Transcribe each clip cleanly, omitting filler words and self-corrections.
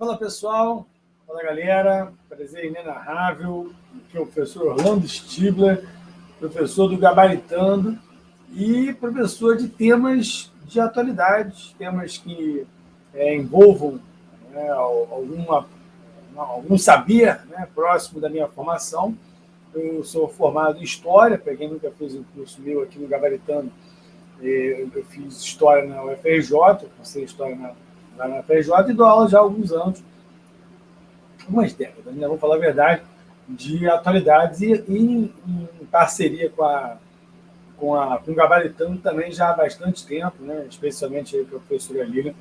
Fala pessoal, fala galera, prazer inenarrável, aqui é o professor Orlando Stibler, professor do Gabaritando e professor de temas de atualidade, temas que envolvam algum saber próximo da minha formação. Eu sou formado em História, para quem nunca fez um curso meu aqui no Gabaritando, eu fiz História na UFRJ, comecei História lá na UFRJ e dou aula já há alguns anos, algumas décadas, ainda vou falar a verdade, de atualidades e em parceria com o Gabaritando também já há bastante tempo, né? Especialmente aí com a professora Lilian,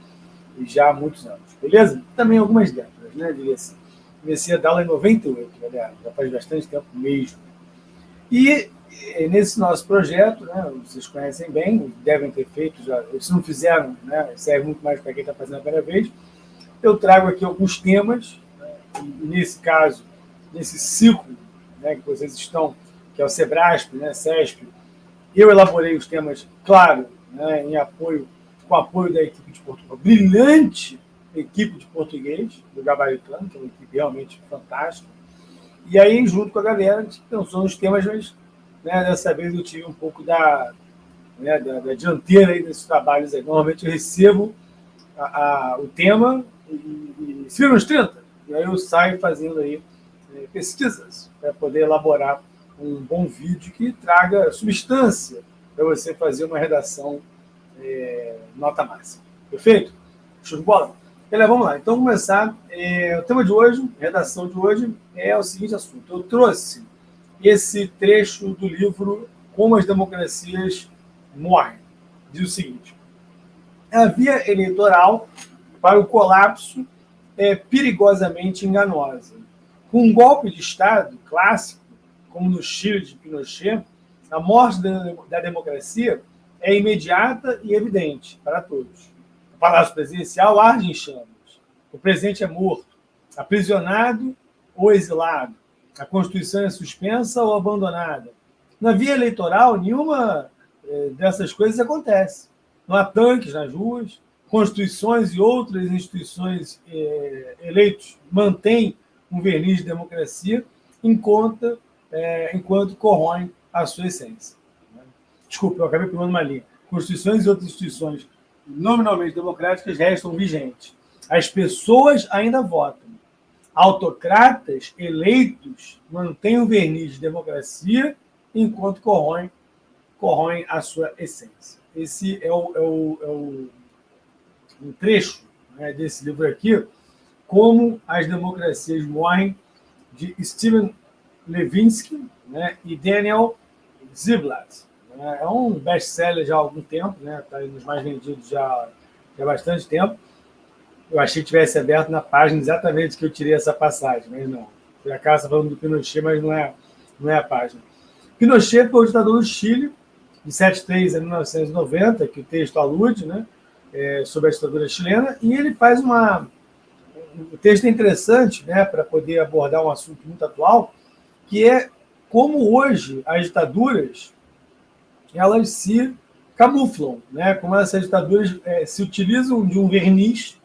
e já há muitos anos, beleza? Também algumas décadas, né? Diria assim. Comecei a dar aula em 98, galera, já faz bastante tempo mesmo. E nesse nosso projeto, né, vocês conhecem bem, devem ter feito já, se não fizeram, né, serve muito mais para quem está fazendo a primeira vez, eu trago aqui alguns temas, né, e nesse caso, nesse ciclo, né, que vocês estão, que é o SEBRASP, né, CESP, eu elaborei os temas, claro, né, com apoio da equipe de português, brilhante equipe de português do Gabaritando, que é uma equipe realmente fantástica. E aí, junto com a galera, a gente pensou nos temas, mas dessa vez eu tive um pouco da dianteira aí desses trabalhos aí. Normalmente eu recebo o tema e se nos 30, e aí eu saio fazendo aí pesquisas para poder elaborar um bom vídeo que traga substância para você fazer uma redação nota máxima. Perfeito? Show de bola? Vamos lá, então vamos começar. O tema de hoje, redação de hoje, é o seguinte assunto. Eu trouxe esse trecho do livro Como as Democracias Morrem. Diz o seguinte: a via eleitoral para o colapso é perigosamente enganosa. Com um golpe de Estado clássico, como no Chile de Pinochet, a morte da democracia é imediata e evidente para todos. O Palácio Presidencial arde em chamas. O presidente é morto, aprisionado ou exilado. A Constituição é suspensa ou abandonada. Na via eleitoral, nenhuma dessas coisas acontece. Não há tanques nas ruas, constituições e outras instituições eleitos mantêm um verniz de democracia enquanto corroem a sua essência. Desculpa, eu acabei pegando uma linha. Constituições e outras instituições nominalmente democráticas restam vigentes. As pessoas ainda votam. Autocratas eleitos mantêm o verniz de democracia enquanto corroem a sua essência. Esse é um trecho desse livro aqui, Como as Democracias Morrem, de Steven Levinsky e Daniel Ziblatt. É um best-seller já há algum tempo, está nos mais vendidos já há bastante tempo. Eu achei que tivesse aberto na página exatamente que eu tirei essa passagem, mas não. Por acaso falando do Pinochet, mas não é a página. Pinochet foi o ditador do Chile, de 73 a 1990, que o texto alude, sobre a ditadura chilena, e ele faz o texto é interessante, para poder abordar um assunto muito atual, que é como hoje as ditaduras elas se camuflam, como essas ditaduras se utilizam de um verniz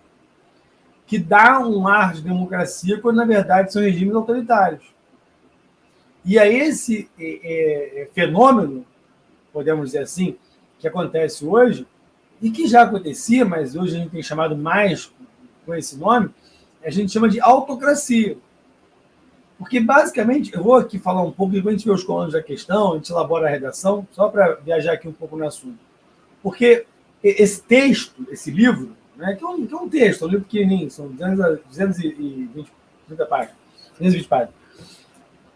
que dá um ar de democracia, quando, na verdade, são regimes autoritários. E é esse fenômeno, podemos dizer assim, que acontece hoje, e que já acontecia, mas hoje a gente tem chamado mais com esse nome, a gente chama de autocracia. Porque, basicamente, eu vou aqui falar um pouco, depois a gente vê os colunas da questão, a gente elabora a redação, só para viajar aqui um pouco no assunto. Porque esse texto, esse livro, que é um texto, um livro pequenininho, são 220 páginas, 220 páginas.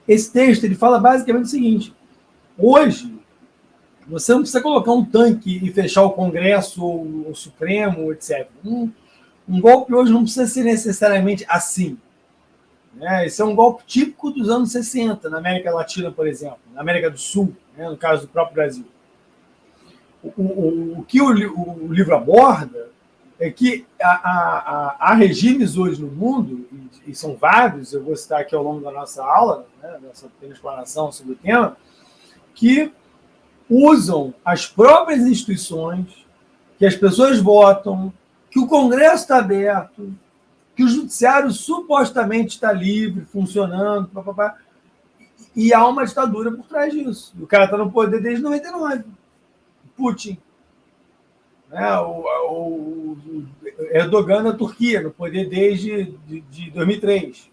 Esse texto ele fala basicamente o seguinte: hoje, você não precisa colocar um tanque e fechar o Congresso, o Supremo, etc. Um golpe hoje não precisa ser necessariamente assim. Esse é um golpe típico dos anos 60, na América Latina, por exemplo, na América do Sul, no caso do próprio Brasil. O que o livro aborda é que há regimes hoje no mundo, e são vários, eu vou citar aqui ao longo da nossa aula, nossa pequena explanação sobre o tema, que usam as próprias instituições, que as pessoas votam, que o Congresso está aberto, que o judiciário supostamente está livre, funcionando, papapá, e há uma ditadura por trás disso. O cara está no poder desde 99. Putin. Né? O Erdogan na Turquia, no poder desde de 2003.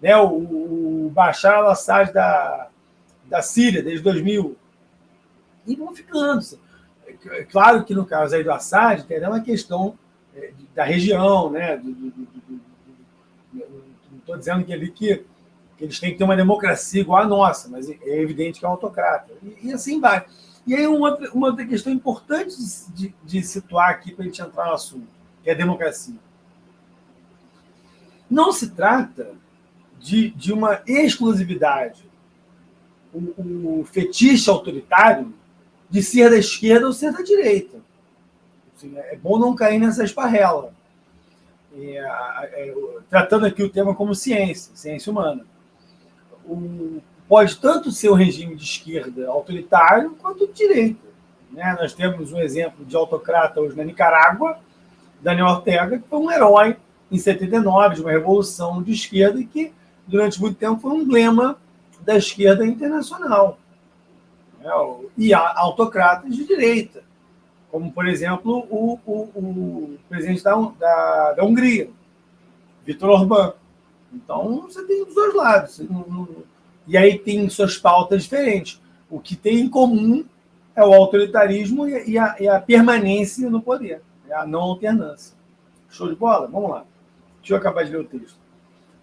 Né? O Bashar al-Assad da Síria, desde 2000. E vão ficando. É claro que no caso aí do Assad, tem uma questão da região, né? Não estou dizendo que eles têm que ter uma democracia igual a nossa, mas é evidente que é um autocrata. E assim vai. E aí uma outra questão importante de situar aqui para a gente entrar no assunto, que é a democracia. Não se trata de uma exclusividade, o fetiche autoritário de ser da esquerda ou ser da direita. Assim, é bom não cair nessa esparrela. Tratando aqui o tema como ciência humana. Pode tanto ser um regime de esquerda autoritário quanto de direita. Né? Nós temos um exemplo de autocrata hoje na Nicarágua, Daniel Ortega, que foi um herói em 79 de uma revolução de esquerda e que durante muito tempo foi um emblema da esquerda internacional. E há autocratas de direita, como, por exemplo, o presidente da Hungria, Viktor Orbán. Então, você tem dos dois lados. E aí tem suas pautas diferentes. O que tem em comum é o autoritarismo e a permanência no poder, a não alternância. Show de bola? Vamos lá. Deixa eu acabar de ler o texto.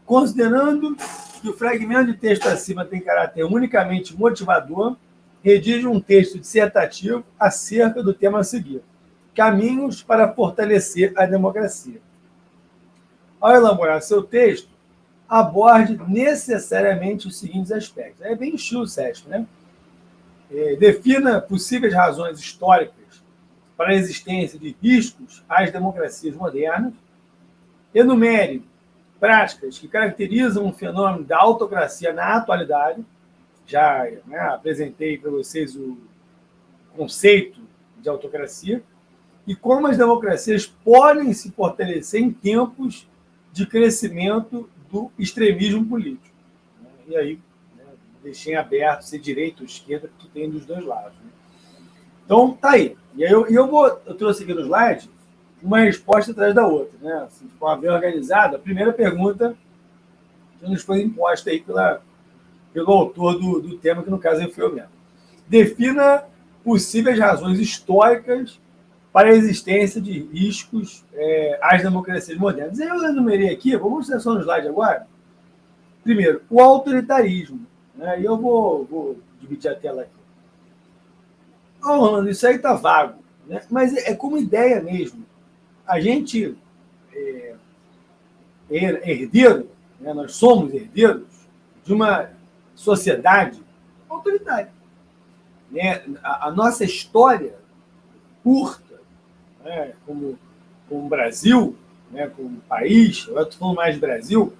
Considerando que o fragmento de texto acima tem caráter unicamente motivador, redige um texto dissertativo acerca do tema a seguir: caminhos para fortalecer a democracia. Ao elaborar seu texto, aborde necessariamente os seguintes aspectos. É bem estilo SESC, né? Defina possíveis razões históricas para a existência de riscos às democracias modernas. Enumere práticas que caracterizam o fenômeno da autocracia na atualidade. Já apresentei para vocês o conceito de autocracia. E como as democracias podem se fortalecer em tempos de crescimento do extremismo político. E aí, deixei aberto se direita ou esquerda, que tem dos dois lados. Então, tá aí. E aí eu trouxe aqui no slide uma resposta atrás da outra. Né? Assim, de forma bem organizada, a primeira pergunta que nos foi imposta aí pelo autor do tema, que no caso foi eu mesmo. Defina possíveis razões históricas para a existência de riscos às democracias modernas. Eu enumerei aqui, vou mostrar só no slide agora. Primeiro, o autoritarismo. Né? E eu vou dividir a tela aqui. Orlando, isso aí está vago, né? Mas é como ideia mesmo. A gente é herdeiro, né? Nós somos herdeiros de uma sociedade autoritária. Né? A nossa história curta, né? como Brasil, né? Como país, eu estou falando mais de Brasil,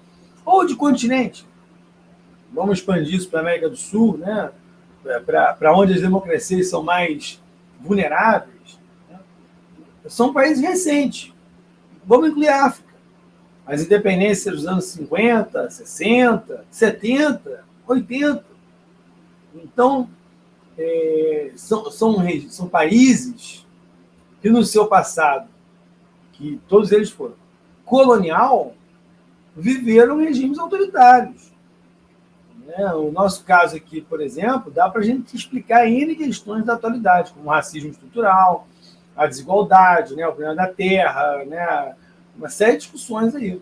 ou de continente. Vamos expandir isso para a América do Sul, né? Para onde as democracias são mais vulneráveis. Né? São países recentes. Vamos incluir a África. As independências dos anos 50, 60, 70, 80. Então, são países que no seu passado, que todos eles foram colonial, viveram regimes autoritários. O nosso caso aqui, por exemplo, dá para a gente explicar N questões da atualidade, como o racismo estrutural, a desigualdade, né, o problema da terra, né, uma série de discussões aí.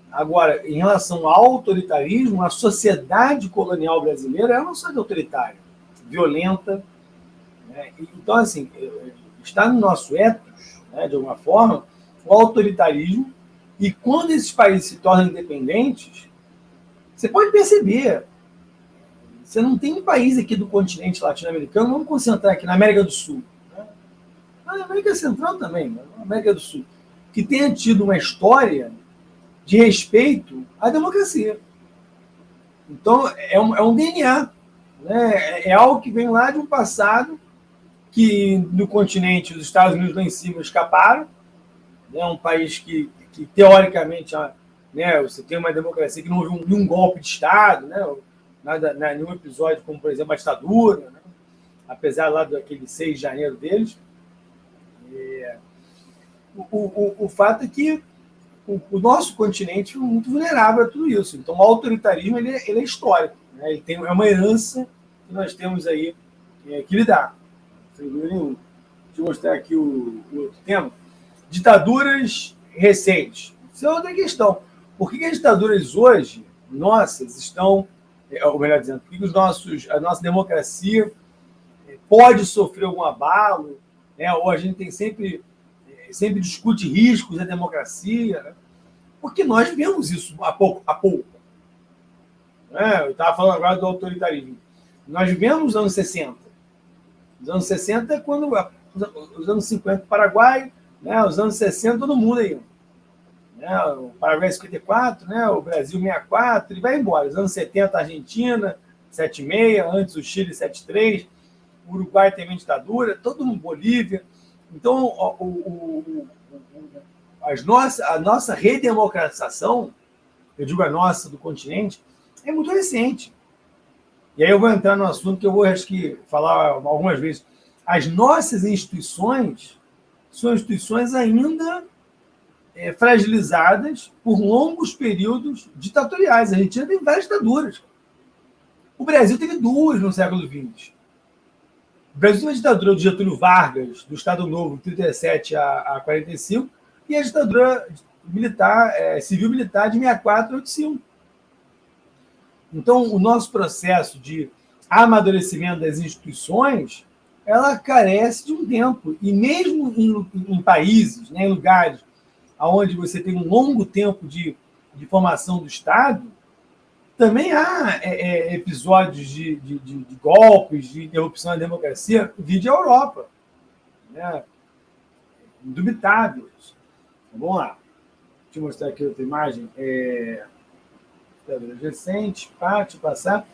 Agora, em relação ao autoritarismo, a sociedade colonial brasileira é uma sociedade autoritária, violenta. Né? Então, assim, está no nosso ethos, né, de alguma forma, o autoritarismo, e quando esses países se tornam independentes, você pode perceber, você não tem um país aqui do continente latino-americano, vamos concentrar aqui na América do Sul, né? Na América Central também, na América do Sul, que tenha tido uma história de respeito à democracia. Então, é um DNA, né? É algo que vem lá de um passado que no continente os Estados Unidos lá em cima escaparam, né? Um país que teoricamente, né, você tem uma democracia que não houve nenhum golpe de Estado, né? Nada, nenhum episódio como, por exemplo, a ditadura, né? Apesar lá daquele 6 de janeiro deles. O fato é que o nosso continente é muito vulnerável a tudo isso. Então, o autoritarismo ele é histórico, né? É uma herança que nós temos aí que lidar, sem dúvida nenhuma. Deixa eu mostrar aqui o outro tema. Ditaduras recentes. Isso é outra questão. Por que as ditaduras hoje, nossas, estão, ou melhor dizendo, por que a nossa democracia pode sofrer algum abalo, né? Ou a gente tem sempre discute riscos da democracia, né? Porque nós vemos isso há pouco. Né? Eu estava falando agora do autoritarismo. Nós vivemos os anos 60. Os anos 60 é quando os anos 50 Paraguai, né? Os anos 60 todo mundo aí. Né? O Paraguai 54, né? O Brasil 64, e vai embora. Os anos 70 Argentina, 76, antes o Chile 73, o Uruguai teve ditadura, todo mundo, Bolívia. Então, a nossa redemocratização, eu digo a nossa do continente, é muito recente. E aí eu vou entrar no assunto que eu vou, acho que, falar algumas vezes. As nossas instituições são instituições ainda fragilizadas por longos períodos ditatoriais. A Argentina tem várias ditaduras. O Brasil teve duas no século XX. O Brasil teve a ditadura do Getúlio Vargas, do Estado Novo, de 37 a 45, e a ditadura militar, civil-militar de 64 a 85. Então, o nosso processo de amadurecimento das instituições, ela carece de um tempo. E mesmo em países, né, em lugares onde você tem um longo tempo de formação do Estado, também há episódios de golpes, de interrupção da democracia, vide a Europa. Né? Indubitáveis. Vamos lá. Deixa eu mostrar aqui outra imagem. Recente, deixa eu passar.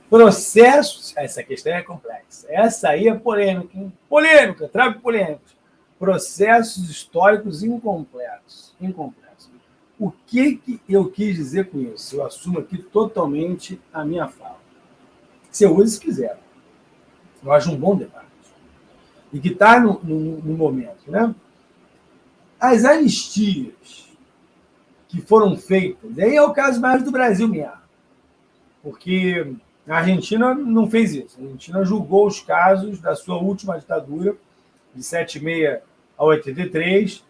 Processos. Essa questão é complexa. Essa aí é polêmica. Hein? Polêmica, trago polêmicos. Processos históricos incompletos. O que eu quis dizer com isso? Eu assumo aqui totalmente a minha fala. Se eu uso, se quiser. Eu acho um bom debate. E que está no momento. Né? As anistias que foram feitas, aí é o caso mais do Brasil mesmo. Porque a Argentina não fez isso. A Argentina julgou os casos da sua última ditadura, de 76 a 83,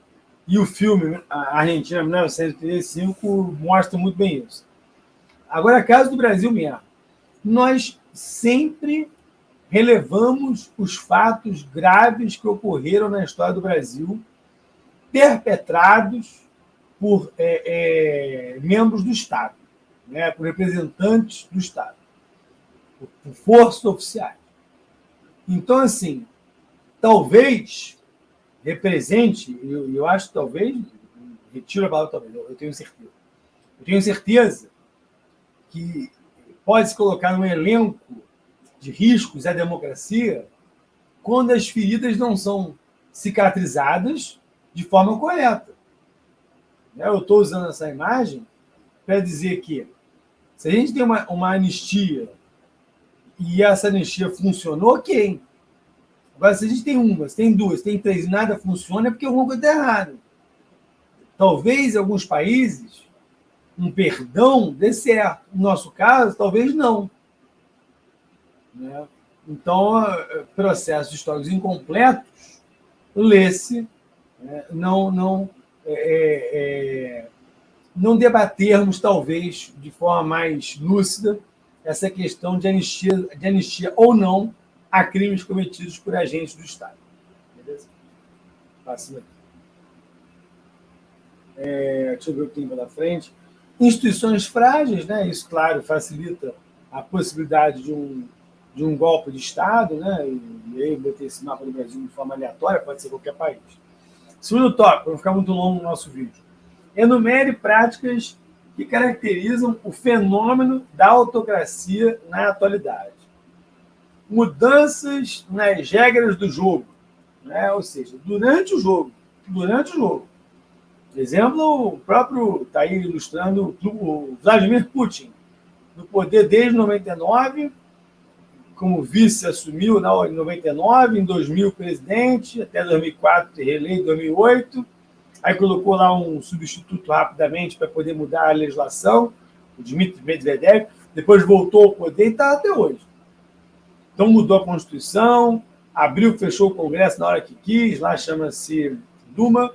e o filme A Argentina 1985 mostra muito bem isso. Agora, caso do Brasil mesmo. Nós sempre relevamos os fatos graves que ocorreram na história do Brasil, perpetrados por membros do Estado, né, por representantes do Estado, por forças oficiais. Então, assim, talvez represente, eu acho que talvez, retiro a palavra talvez, eu tenho certeza. Eu tenho certeza que pode se colocar no elenco de riscos à democracia quando as feridas não são cicatrizadas de forma correta. Eu estou usando essa imagem para dizer que se a gente tem uma anistia e essa anistia funcionou, ok. Agora, se a gente tem uma, se tem duas, se tem três e nada funciona, é porque alguma coisa está errada. Talvez em alguns países um perdão dê certo. No nosso caso, talvez não. Né? Então, processos históricos incompletos, lê-se, não debatermos, talvez, de forma mais lúcida, essa questão de anistia ou não a crimes cometidos por agentes do Estado. Beleza? Próximo aqui. Deixa eu ver o que tem pela frente. Instituições frágeis, né? Isso, claro, facilita a possibilidade de um golpe de Estado, né? E aí eu botei esse mapa do Brasil de forma aleatória, pode ser qualquer país. Segundo tópico, para não ficar muito longo no nosso vídeo. Enumere práticas que caracterizam o fenômeno da autocracia na atualidade. Mudanças nas regras do jogo, né? Ou seja, durante o jogo. Exemplo, o próprio está aí ilustrando o Vladimir Putin, no poder desde 99, como vice assumiu em 99, em 2000 presidente, até 2004 reeleito, em 2008, aí colocou lá um substituto rapidamente para poder mudar a legislação, o Dmitry Medvedev, depois voltou ao poder e está até hoje. Então mudou a Constituição, abriu, fechou o Congresso na hora que quis, lá chama-se Duma,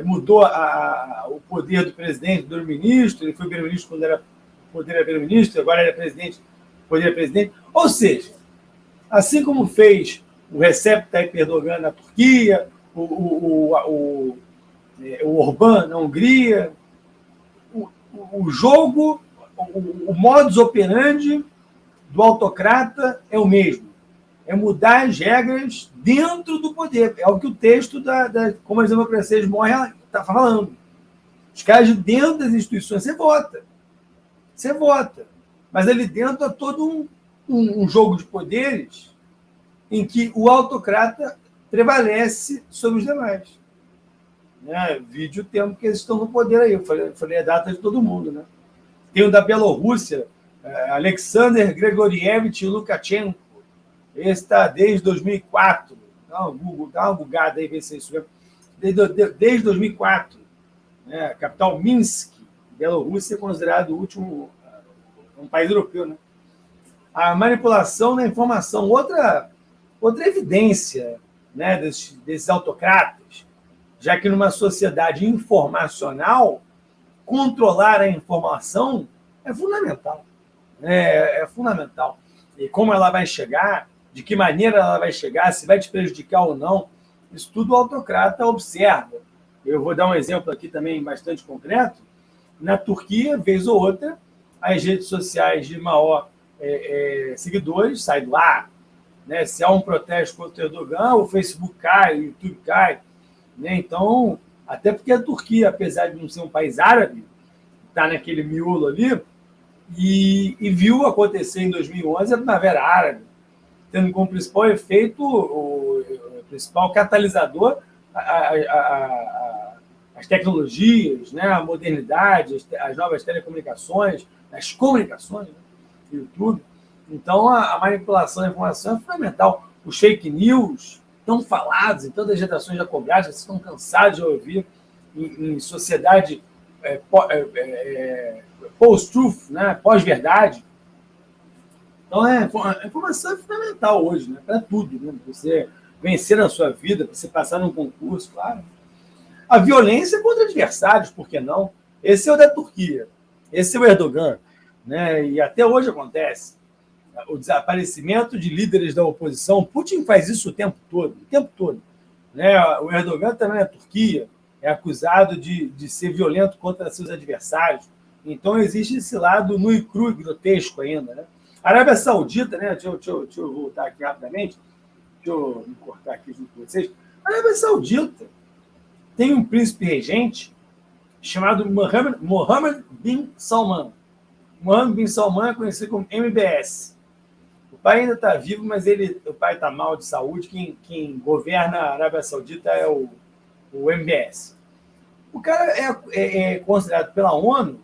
mudou o poder do presidente, do primeiro-ministro, ele foi primeiro-ministro quando o poder era primeiro-ministro, agora ele é presidente, o poder é presidente. Ou seja, assim como fez o Recep Tayyip Erdogan na Turquia, o Orbán na Hungria, o jogo, o modus operandi do autocrata é o mesmo. É mudar as regras dentro do poder. É o que o texto Como as Democracias Morrem está falando. Os caras de dentro das instituições, você vota. Você vota. Mas ali dentro há todo um jogo de poderes em que o autocrata prevalece sobre os demais. Vide o tempo que eles estão no poder aí. Eu falei a data de todo mundo. Né? Tem o da Bielorrússia, Alexander Grigorievich Lukashenko. Esse está desde 2004. Dá uma bugada aí, vê se é isso mesmo. Desde 2004. Né? Capital Minsk, Bielorrússia, é considerado o último um país europeu. Né? A manipulação da informação. Outra evidência, né, desses autocratas, já que numa sociedade informacional, controlar a informação é fundamental. É fundamental. E como ela vai chegar, de que maneira ela vai chegar, se vai te prejudicar ou não, isso tudo o autocrata observa. Eu vou dar um exemplo aqui também bastante concreto. Na Turquia, vez ou outra, as redes sociais de maior seguidores saem do ar. Né? Se há um protesto contra o Erdogan, o Facebook cai, o YouTube cai. Né? Então, até porque a Turquia, apesar de não ser um país árabe, está naquele miolo ali, e viu acontecer em 2011 a Primavera Árabe, tendo como principal efeito, o principal catalisador, as tecnologias, né? A modernidade, as novas telecomunicações, as comunicações, né? YouTube. Então, a manipulação da informação é fundamental. Os fake news tão falados em todas as gerações da cobrança, vocês estão cansados de ouvir em sociedade post-truth, né? Pós-verdade. Então, a informação é fundamental hoje, né? Para tudo. Né? Você vencer na sua vida, para você passar num concurso, claro. A violência contra adversários, por que não? Esse é o da Turquia, esse é o Erdogan. Né? E até hoje acontece. O desaparecimento de líderes da oposição. Putin faz isso o tempo todo. Né? O Erdogan também na Turquia é acusado de ser violento contra seus adversários. Então, existe esse lado nu e cru e grotesco ainda. Né? A Arábia Saudita, né? Deixa eu voltar aqui rapidamente, deixa eu me cortar aqui junto com vocês. A Arábia Saudita tem um príncipe regente chamado Mohammed bin Salman. Mohammed bin Salman é conhecido como MBS. O pai ainda está vivo, mas o pai está mal de saúde. Quem governa a Arábia Saudita é o MBS. O cara é considerado pela ONU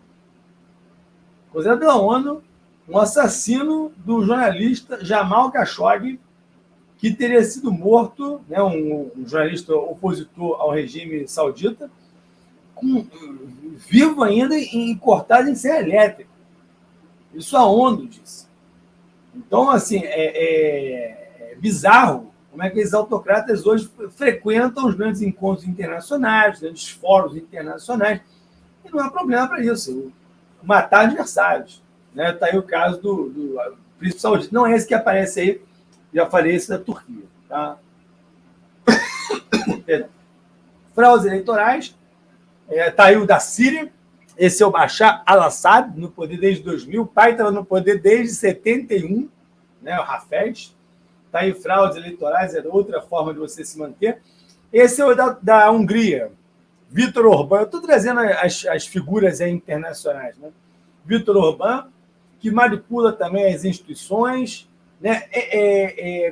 um assassino do jornalista Jamal Khashoggi, que teria sido morto, né, um jornalista opositor ao regime saudita, vivo ainda e cortado em serra elétrica. Isso a ONU disse. Então, assim, é bizarro como é que esses autocratas hoje frequentam os grandes encontros internacionais, os grandes fóruns internacionais, e não há problema para isso, matar adversários. Né? Está aí o caso do príncipe saudita. Não é esse que aparece aí, já falei esse da Turquia. Tá? Fraudes eleitorais, está aí o da Síria, esse é o Bashar al-Assad, no poder desde 2000, o pai estava no poder desde 71, né, o Hafez. Está aí fraudes eleitorais, é outra forma de você se manter. Esse é o da Hungria, Viktor Orbán. Eu estou trazendo as figuras internacionais. Né? Viktor Orbán, que manipula também as instituições, né?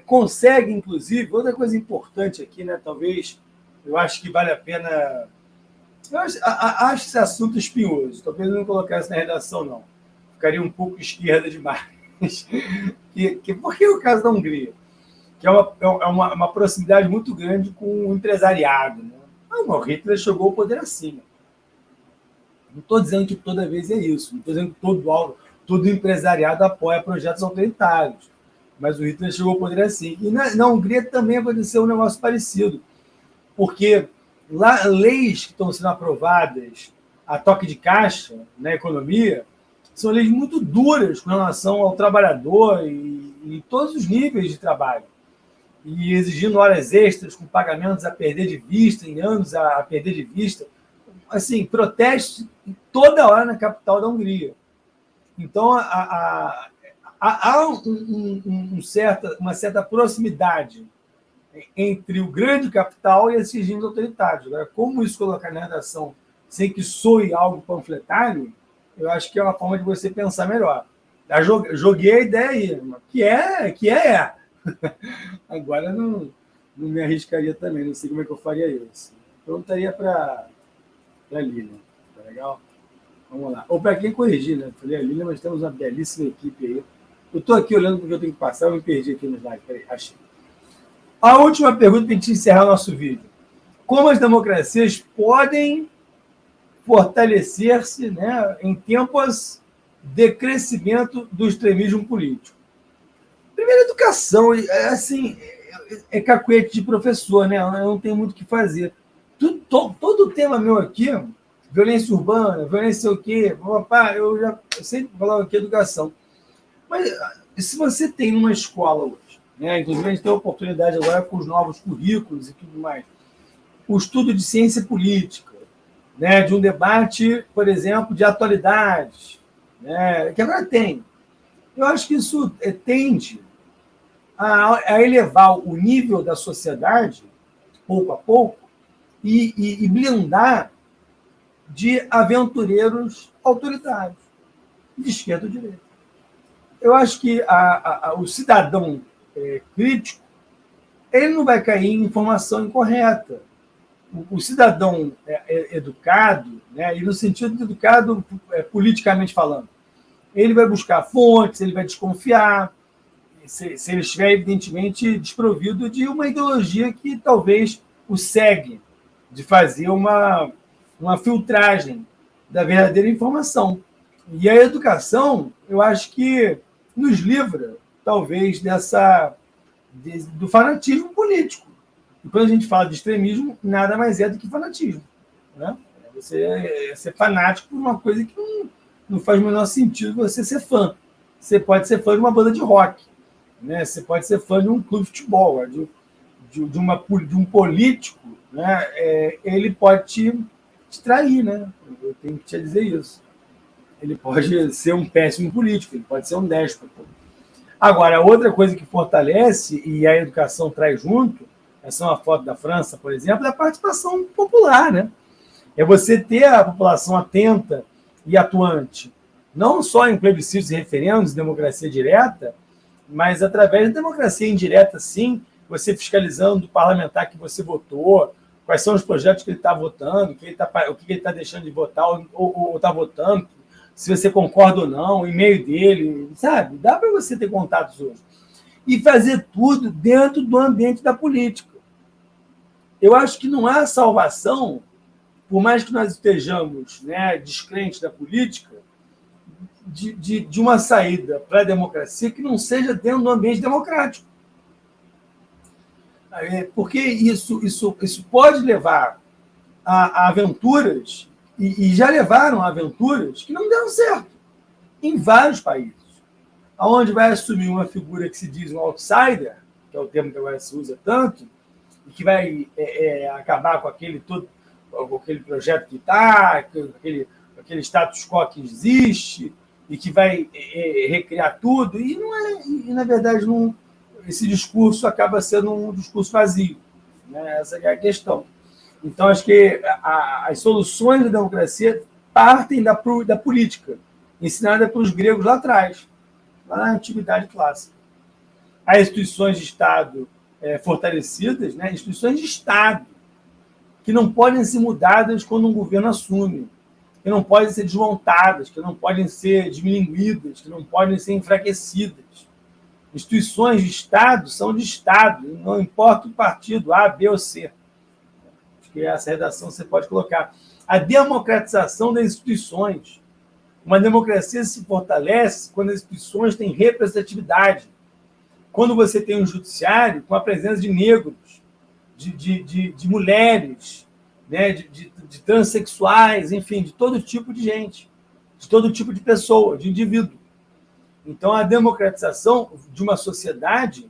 Consegue, inclusive, outra coisa importante aqui, né? Talvez, eu acho que vale a pena Eu acho esse assunto espinhoso. Talvez eu não colocasse na redação, não. Ficaria um pouco esquerda demais. Por que o caso da Hungria? Que é uma proximidade muito grande com o empresariado. Né? O Hitler chegou ao poder acima. Não estou dizendo que toda vez é isso. Não estou dizendo que todo empresariado apoia projetos autoritários. Mas o Hitler chegou ao poder assim. E na Hungria também aconteceu um negócio parecido. Porque lá, leis que estão sendo aprovadas a toque de caixa na economia são leis muito duras com relação ao trabalhador e todos os níveis de trabalho. E exigindo horas extras, com pagamentos a perder de vista, em anos a perder de vista. Assim, protestos toda hora na capital da Hungria. Então, há uma certa proximidade entre o grande capital e esses regimes autoritários. Agora, como isso colocar na redação sem que soe algo panfletário, eu acho que é uma forma de você pensar melhor. Joguei a ideia aí, que é. Agora não me arriscaria também, não sei como é que eu faria isso. Perguntaria para a Lilian, tá legal? Vamos lá. Ou para quem corrigir, né? Falei a Lilian, mas temos uma belíssima equipe aí. Eu estou aqui olhando porque eu tenho que passar, eu me perdi aqui no slide. Peraí, achei. A última pergunta para a gente encerrar o nosso vídeo. Como as democracias podem fortalecer-se, né, em tempos de crescimento do extremismo político? Primeiro, educação. Assim, é cacuete de professor, né? Eu não tenho muito o que fazer. Todo tema meu aqui, violência urbana, violência o quê? Eu sempre falava aqui educação. Mas se você tem numa escola hoje, né? Inclusive a gente tem a oportunidade agora com os novos currículos e tudo mais, o estudo de ciência política, né? De um debate, por exemplo, de atualidades, né? Que agora tem. Eu acho que isso tende a elevar o nível da sociedade, pouco a pouco, e blindar de aventureiros autoritários, de esquerda ou direita. Eu acho que o cidadão crítico ele não vai cair em informação incorreta. O cidadão educado, né, e no sentido de educado politicamente falando, ele vai buscar fontes, ele vai desconfiar, se ele estiver evidentemente desprovido de uma ideologia que talvez o segue de fazer uma filtragem da verdadeira informação. E a educação, eu acho que nos livra, talvez, do fanatismo político. E quando a gente fala de extremismo, nada mais é do que fanatismo. Né? Você ser fanático por uma coisa que não faz o menor sentido você ser fã. Você pode ser fã de uma banda de rock. Né? Você pode ser fã de um clube de futebol, de um político. Né? Ele pode te trair. Né? Eu tenho que te dizer isso. Ele pode ser um péssimo político, ele pode ser um déspota. Agora, outra coisa que fortalece, e a educação traz junto, essa é uma foto da França, por exemplo, é a participação popular. Né? É você ter a população atenta e atuante, não só em plebiscitos e referendos, democracia direta, mas através da democracia indireta, sim, você fiscalizando o parlamentar que você votou, quais são os projetos que ele está votando, o que ele está deixando de votar ou está votando, se você concorda ou não, o e-mail dele, sabe? Dá para você ter contatos hoje. E fazer tudo dentro do ambiente da política. Eu acho que não há salvação, por mais que nós estejamos, né, descrentes da política, de uma saída para a democracia que não seja dentro do ambiente democrático. Porque isso pode levar a aventuras, e já levaram a aventuras que não deram certo em vários países, onde vai assumir uma figura que se diz um outsider, que é o termo que agora se usa tanto, e que vai acabar com aquele projeto que está, aquele status quo que existe, e que vai recriar tudo, e na verdade, esse discurso acaba sendo um discurso vazio. Né? Essa é a questão. Então, acho que as soluções da democracia partem da política, ensinada pelos gregos lá atrás, lá na antiguidade clássica. Há instituições de Estado fortalecidas, né? Instituições de Estado, que não podem ser mudadas quando um governo assume, que não podem ser desmontadas, que não podem ser diminuídas, que não podem ser enfraquecidas. Instituições de Estado são de Estado, não importa o partido, A, B ou C. Acho que essa redação você pode colocar. A democratização das instituições. Uma democracia se fortalece quando as instituições têm representatividade. Quando você tem um judiciário com a presença de negros, de mulheres, né, de transexuais, enfim, de todo tipo de gente, de todo tipo de pessoa, de indivíduo. Então, a democratização de uma sociedade,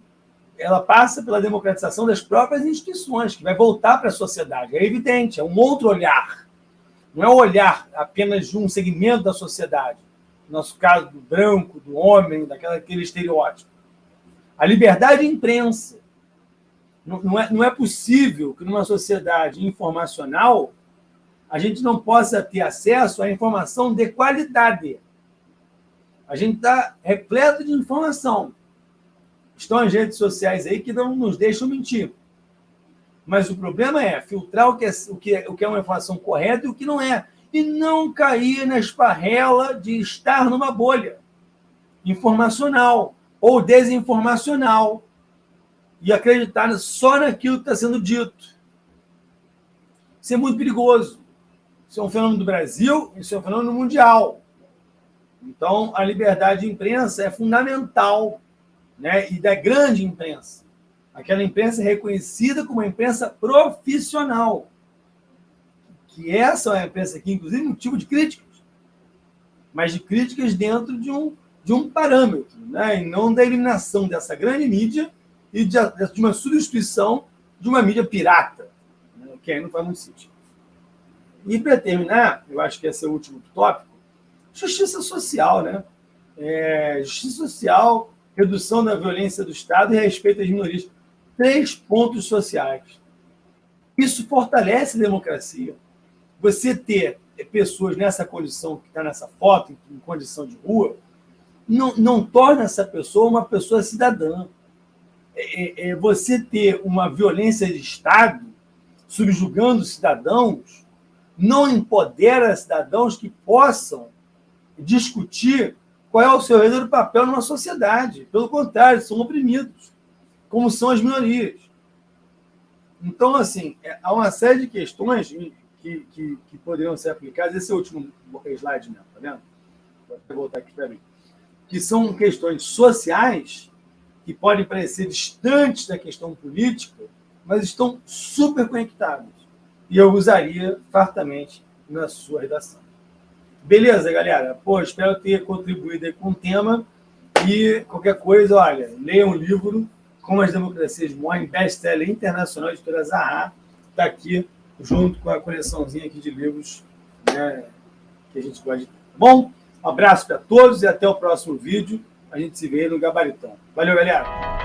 ela passa pela democratização das próprias instituições, que vai voltar para a sociedade. É evidente, é um outro olhar. Não é o olhar apenas de um segmento da sociedade, no nosso caso, do branco, do homem, daquele estereótipo. A liberdade de imprensa. Não é possível que, numa sociedade informacional, a gente não possa ter acesso à informação de qualidade. A gente está repleto de informação. Estão as redes sociais aí que não nos deixam mentir. Mas o problema é filtrar o que é uma informação correta e o que não é. E não cair na esparrela de estar numa bolha informacional ou desinformacional e acreditar só naquilo que está sendo dito. Isso é muito perigoso. Isso é um fenômeno do Brasil, isso é um fenômeno mundial. Então, a liberdade de imprensa é fundamental, né? E da grande imprensa. Aquela imprensa reconhecida como uma imprensa profissional. Que essa é uma imprensa que, inclusive, motivo de críticas. Mas de críticas dentro de um parâmetro, né? E não da eliminação dessa grande mídia e de uma substituição de uma mídia pirata, né? Que aí não faz muito sentido. E, para terminar, eu acho que esse é o último tópico, justiça social, né? Justiça social, redução da violência do Estado e respeito às minorias. 3 pontos sociais. Isso fortalece a democracia. Você ter pessoas nessa condição, que está nessa foto, em condição de rua, não torna essa pessoa uma pessoa cidadã. Você ter uma violência de Estado, subjugando cidadãos, não empodera cidadãos que possam discutir qual é o seu verdadeiro papel numa sociedade. Pelo contrário, são oprimidos, como são as minorias. Então, assim, há uma série de questões que poderiam ser aplicadas. Esse é o último slide mesmo, tá vendo? Vou voltar aqui para mim. Que são questões sociais que podem parecer distantes da questão política, mas estão super conectadas. E eu usaria fartamente na sua redação. Beleza, galera? Espero ter contribuído aí com o tema. E qualquer coisa, olha, leia um livro, Como as Democracias Morrem, best-seller internacional, editora Zaha, está aqui junto com a coleçãozinha aqui de livros, né, que a gente pode ter. Bom, um abraço para todos e até o próximo vídeo. A gente se vê no Gabaritão. Valeu, galera!